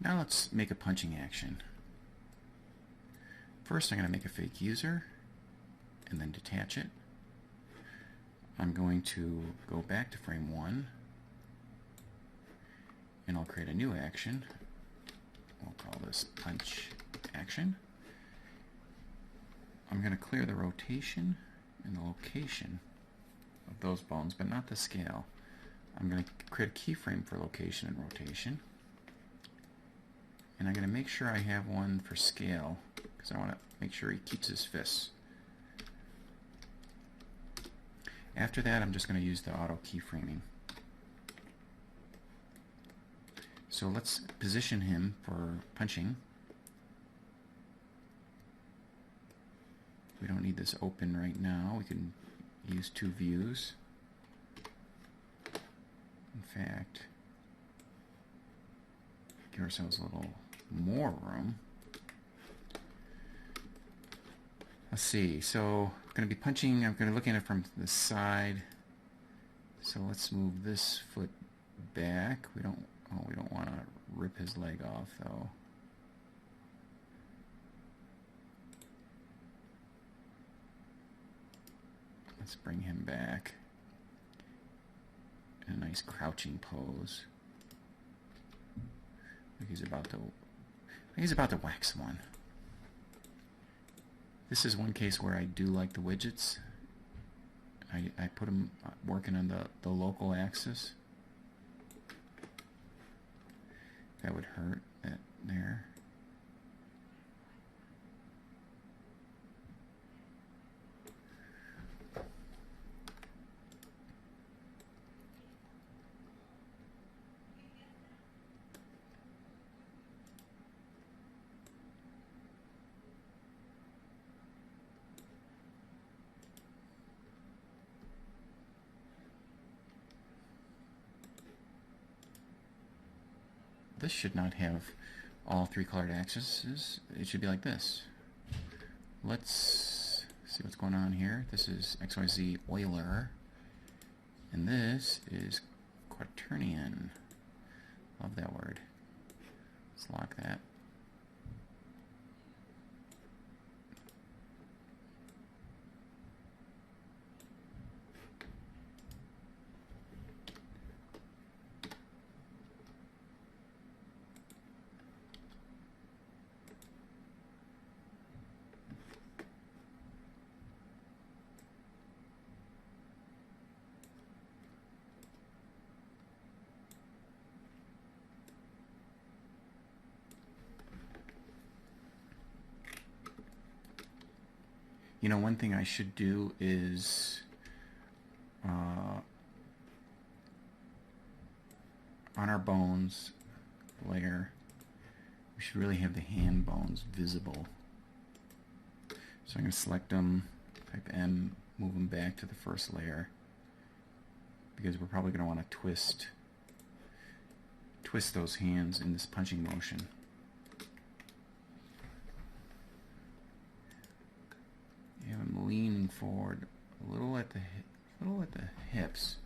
Now let's make a punching action. First I'm going to make a fake user and then detach it. I'm going to go back to frame 1 and I'll create a new action. We'll call this punch action. I'm going to clear the rotation and the location of those bones, but not the scale. I'm going to create a keyframe for location and rotation. And I'm going to make sure I have one for scale because I want to make sure he keeps his fists. After that, I'm just going to use the auto keyframing. So let's position him for punching. We don't need this open right now. We can use 2 views. In fact, give ourselves a little more room. Let's see. So I'm going to be punching. I'm going to look at it from the side. So let's move this foot back. We don't want to rip his leg off though. Let's bring him back in a nice crouching pose. I think he's about to whack someone. This is one case where I do like the widgets. I put them working on the local axis. That would hurt that there. This should not have all 3 colored axes. It should be like this. Let's see what's going on here. This is XYZ Euler, and this is quaternion. Love that word. Let's lock that. You know, one thing I should do is on our bones layer, we should really have the hand bones visible. So I'm going to select them, type N, move them back to the first layer, because we're probably going to want to twist those hands in this punching motion. Have him leaning forward a little at the hips.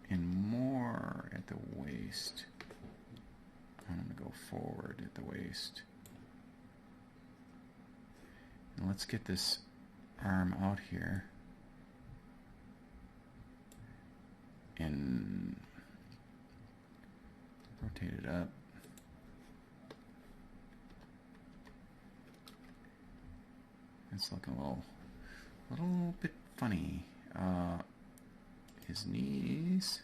And more at the waist. I'm going to go forward at the waist. And let's get this arm out here. And rotate it up. It's looking a little bit funny. His knees.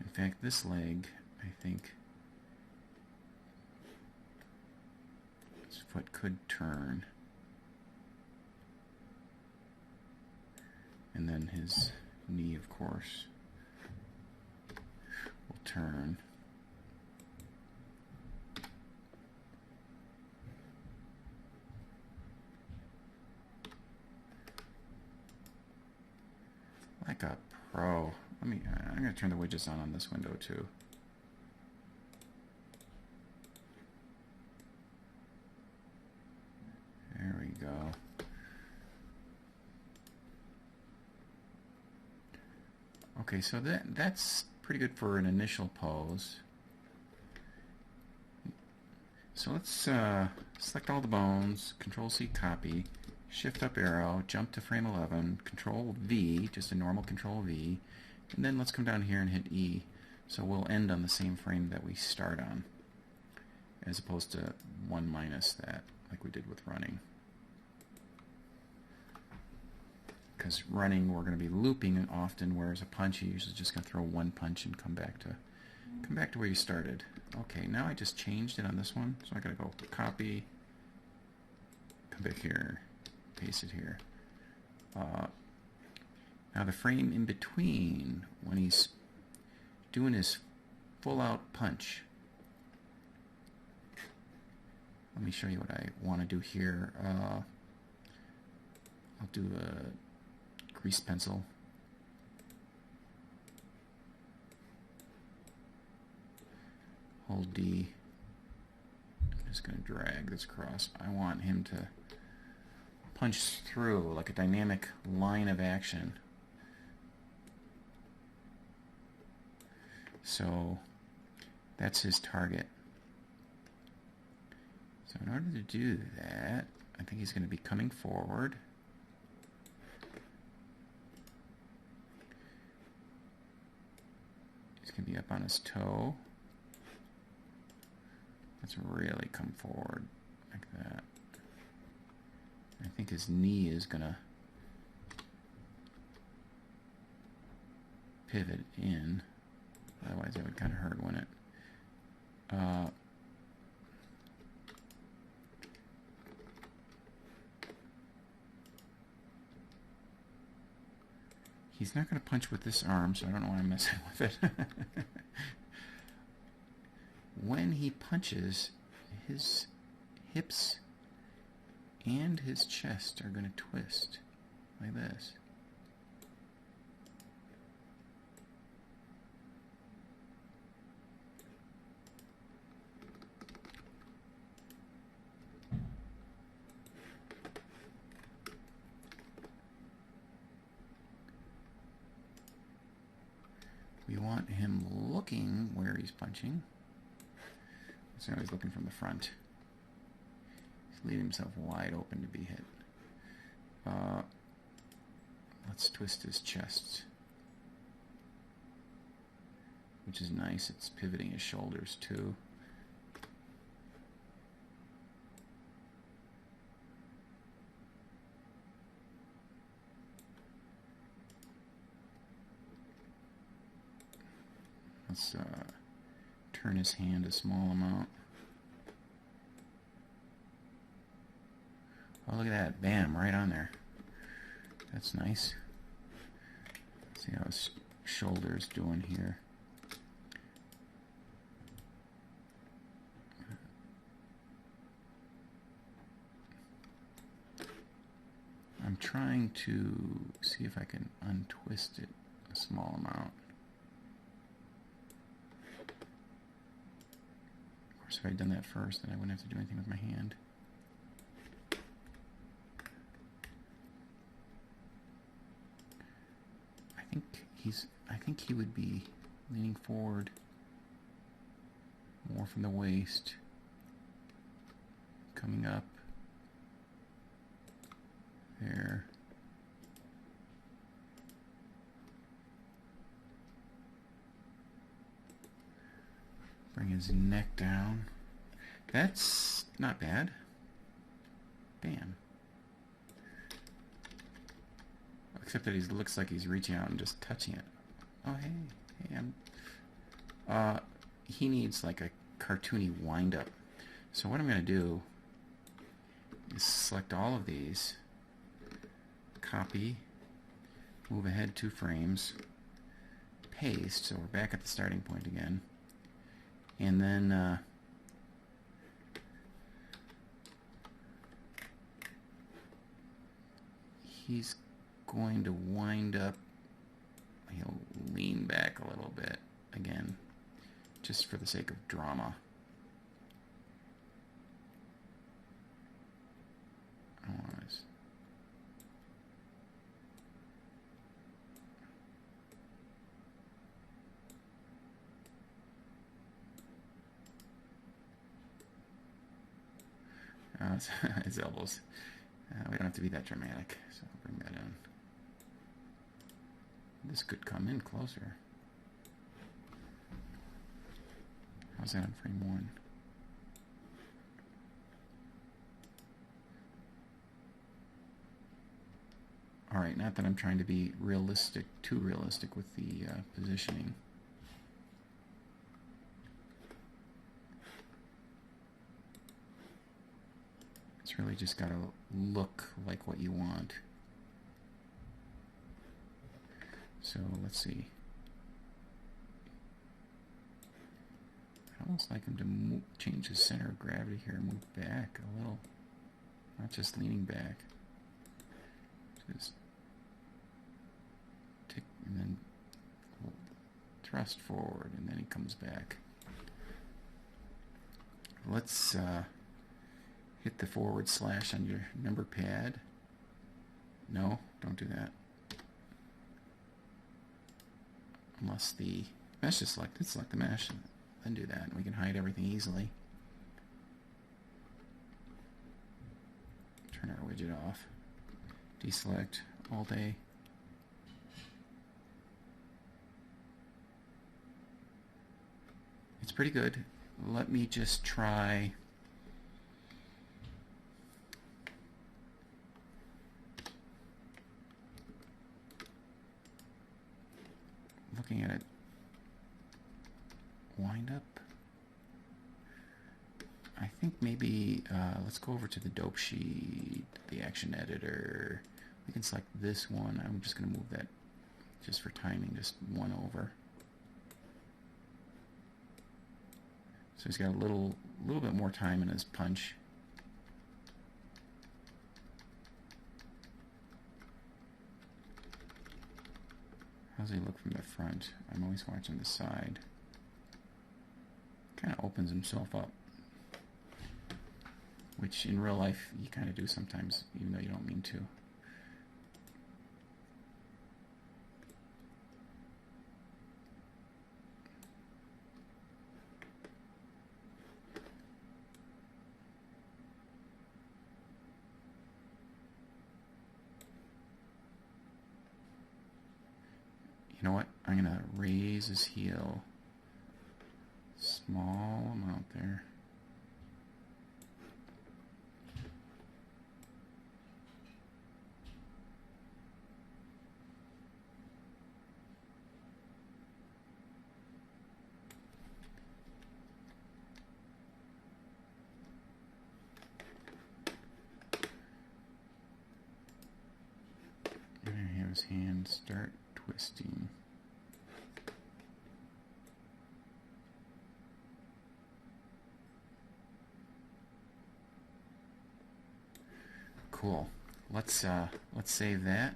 In fact, this leg, I think, his foot could turn. And then his knee, of course, will turn. Like a pro. I'm going to turn the widgets on this window too. go. Okay, so that's pretty good for an initial pose. So let's select all the bones, Control-C, copy, Shift up arrow, jump to frame 11, Control-V, just a normal Control-V, and then let's come down here and hit E. So we'll end on the same frame that we start on, as opposed to 1 minus that, like we did with running. Because running, we're going to be looping often, whereas a punch, you're usually just going to throw one punch and come back to where you started. Okay, now I just changed it on this one, so I got to go copy, come back here, paste it here. Now the frame in between, when he's doing his full-out punch, let me show you what I want to do here. I'll do a grease pencil. Hold D. I'm just going to drag this across. I want him to punch through like a dynamic line of action. So that's his target. So in order to do that, I think he's going to be coming forward. He's going to be up on his toe. Let's really come forward like that. I think his knee is going to pivot in. Otherwise, that would kind of hurt, wouldn't it? He's not going to punch with this arm, so I don't know why I'm messing with it. When he punches, his hips and his chest are going to twist like this. We want him looking where he's punching. So now he's looking from the front. He's leaving himself wide open to be hit. Let's twist his chest, which is nice. It's pivoting his shoulders too. Let's turn his hand a small amount. Oh, look at that. Bam, right on there. That's nice. Let's see how his shoulder's doing here. I'm trying to see if I can untwist it a small amount. Of course, if I had done that first, then I wouldn't have to do anything with my hand. I think he would be leaning forward more from the waist, coming up there. Bring his neck down. That's not bad. Bam. Except that he looks like he's reaching out and just touching it. Oh, hey, he needs like a cartoony wind-up. So what I'm going to do is select all of these, copy, move ahead 2 frames, paste, so we're back at the starting point again, and then he's going to wind up. He'll lean back a little bit again, just for the sake of drama. I want his elbows. We don't have to be that dramatic, so I'll bring that in. This could come in closer. How's that on frame 1? Alright, not that I'm trying to be realistic, too realistic with the positioning. It's really just got to look like what you want. So let's see. I almost like him to move, change his center of gravity here, move back a little, not just leaning back. Just take and then thrust forward, and then he comes back. Let's hit the forward slash on your number pad. No, don't do that. Unless the mesh is selected, select the mesh, and then do that, and we can hide everything easily. Turn our widget off. Deselect all day. It's pretty good. Let me just try looking at it. Wind up. I think maybe let's go over to the dope sheet, the action editor. We can select this one. I'm just going to move that just for timing, just one over. So he's got a little bit more time in his punch. How does he look from the front? I'm always watching the side. Kind of opens himself up, which in real life you kind of do sometimes, even though you don't mean to. You know what? I'm going to raise his heel. Small amount there. I'm going to have his hand start twisting. Cool. Let's save that.